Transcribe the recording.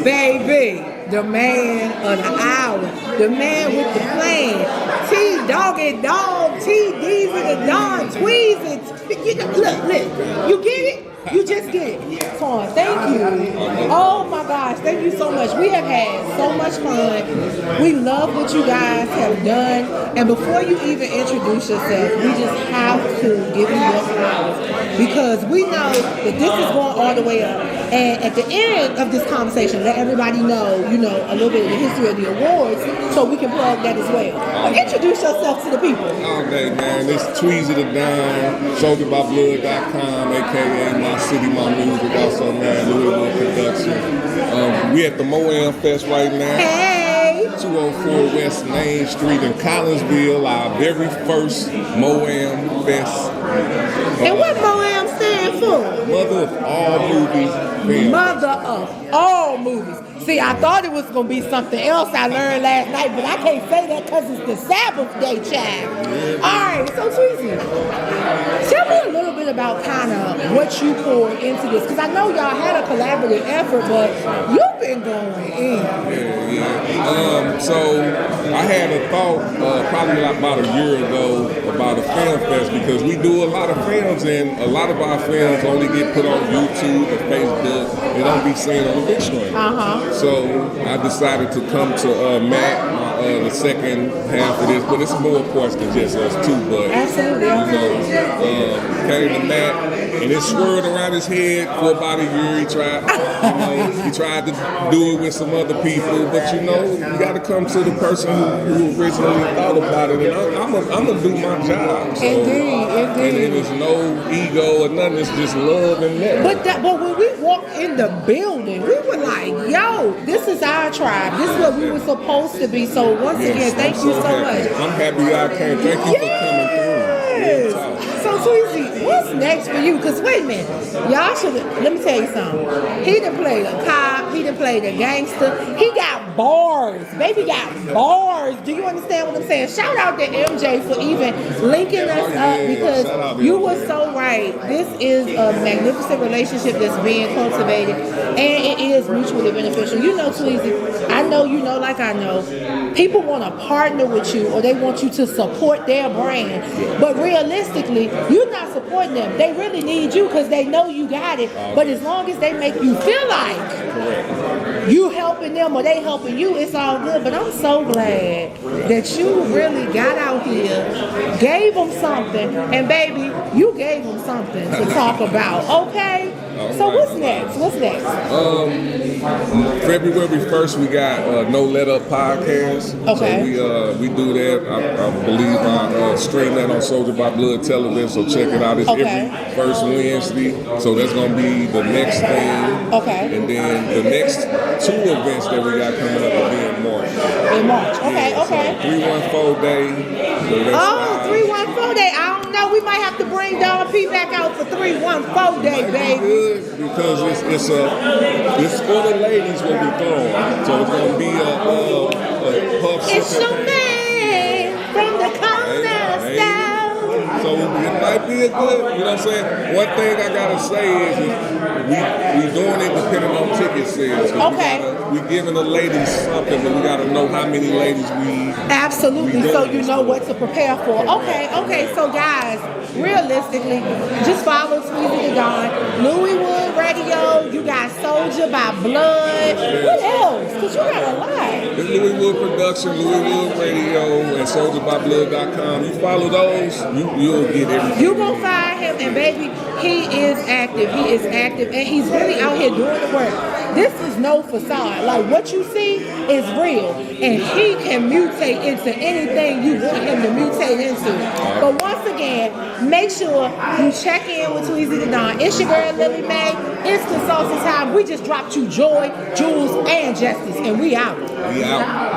Baby, the man of the hour, the man with the plan, T-Doggy Dog, T-Deezy the Don, Tweezie. Look, you get it? You just get it. So, thank you. Oh my gosh, thank you so much. We have had so much fun. We love what you guys have done. And before you even introduce yourself, we just have to give you your flowers because we know that this is going all the way up. And at the end of this conversation, let everybody know, a little bit of the history of the awards so we can plug that as well. Introduce yourself to the people. Okay, man. It's Tweezie the Don, Soldierbyblood.com, a.k.a. My City, My Music, also man, Louisville Production. We at the M.O.A.M Fest right now. Hey! 204 West Main Street in Collinsville, our very first M.O.A.M Fest. And what M.O.A.M stand for? Mother of all movies. Film. Mother of all movies. See, I thought it was going to be something else I learned last night, but I can't say that because it's the Sabbath day, child. Yeah. All right, so Tweezie, tell me a little bit about kind of what you poured into this, because I know y'all had a collaborative effort, but you've been going in. Yeah. So I had a thought probably like about a year ago about a film fest because we do a lot of films and a lot of our films only get put on YouTube or Facebook. They don't be seen on the big screen. So I decided to come to M.O.A.M, the second half of this, but it's more parts than just us too. But absolutely, came to M.O.A.M and it swirled around his head for about a year. He tried to do it with some other people, but you got to come to the person who originally thought about it, and I'm gonna do my job. So, indeed. And there's no ego or nothing. It's just love and that. But when we walked in the building, we were like, "Yo, this is our tribe. This is what we were supposed to be." So once again, thank you so much. I'm happy I came. Thank you for coming through. So Tweezie, what's next for you? Because wait a minute, y'all should. Let me tell you something. He done played a cop. He done played a gangster. He got bars. Baby got bars. Do you understand what I'm saying? Shout out to MJ for even linking us up because you were so right. This is a magnificent relationship that's being cultivated, and it is mutually beneficial. You know, Tweezie, I know you know like I know. People want to partner with you or they want you to support their brand, but realistically, you're not supporting them. They really need you because they know you got it. But as long as they make you feel like you helping them or they helping you, it's all good. But I'm so glad that you really got out here, gave them something, and baby, you gave them something to talk about. Okay? So what's next? February 1st, we got No Let Up podcast. Okay. So we do that. I believe I stream that on Soldier by Blood television. So check it out. It's every first Wednesday. So that's gonna be the next thing. Okay. And then the next two events that we got coming up will be in March. In March. Okay. Yeah, Okay. So 314 day. So 314 day. I don't know. We might have to bring Don P back out for 314 day, baby. Good because it's for the ladies when we throwing. So it's gonna be a puff. It's your man from the corner. So it might be a good, you know what I'm saying? One thing I gotta say is we doing it depending on ticket sales. Okay. We giving the ladies something, but we gotta know how many ladies we. Absolutely, so you know what to prepare for. Okay, so guys, realistically, just follow Tweezie the Don, Louisville Radio, you got Soldier by Blood. What else? Because you got a lot. It's Louisville Production, Louisville Radio, and SoldierByBlood.com. You follow those, you'll get everything. You gonna find him, and baby, he is active, and he's really out here doing the work. This is no facade. Like, what you see is real, and he can mutate into anything you want him to mutate into. But once again, make sure you check in with Tweezie the Don. It's your girl, Lily Mae. It's consulting time. We just dropped you joy, jewels, and justice, and we out. We out.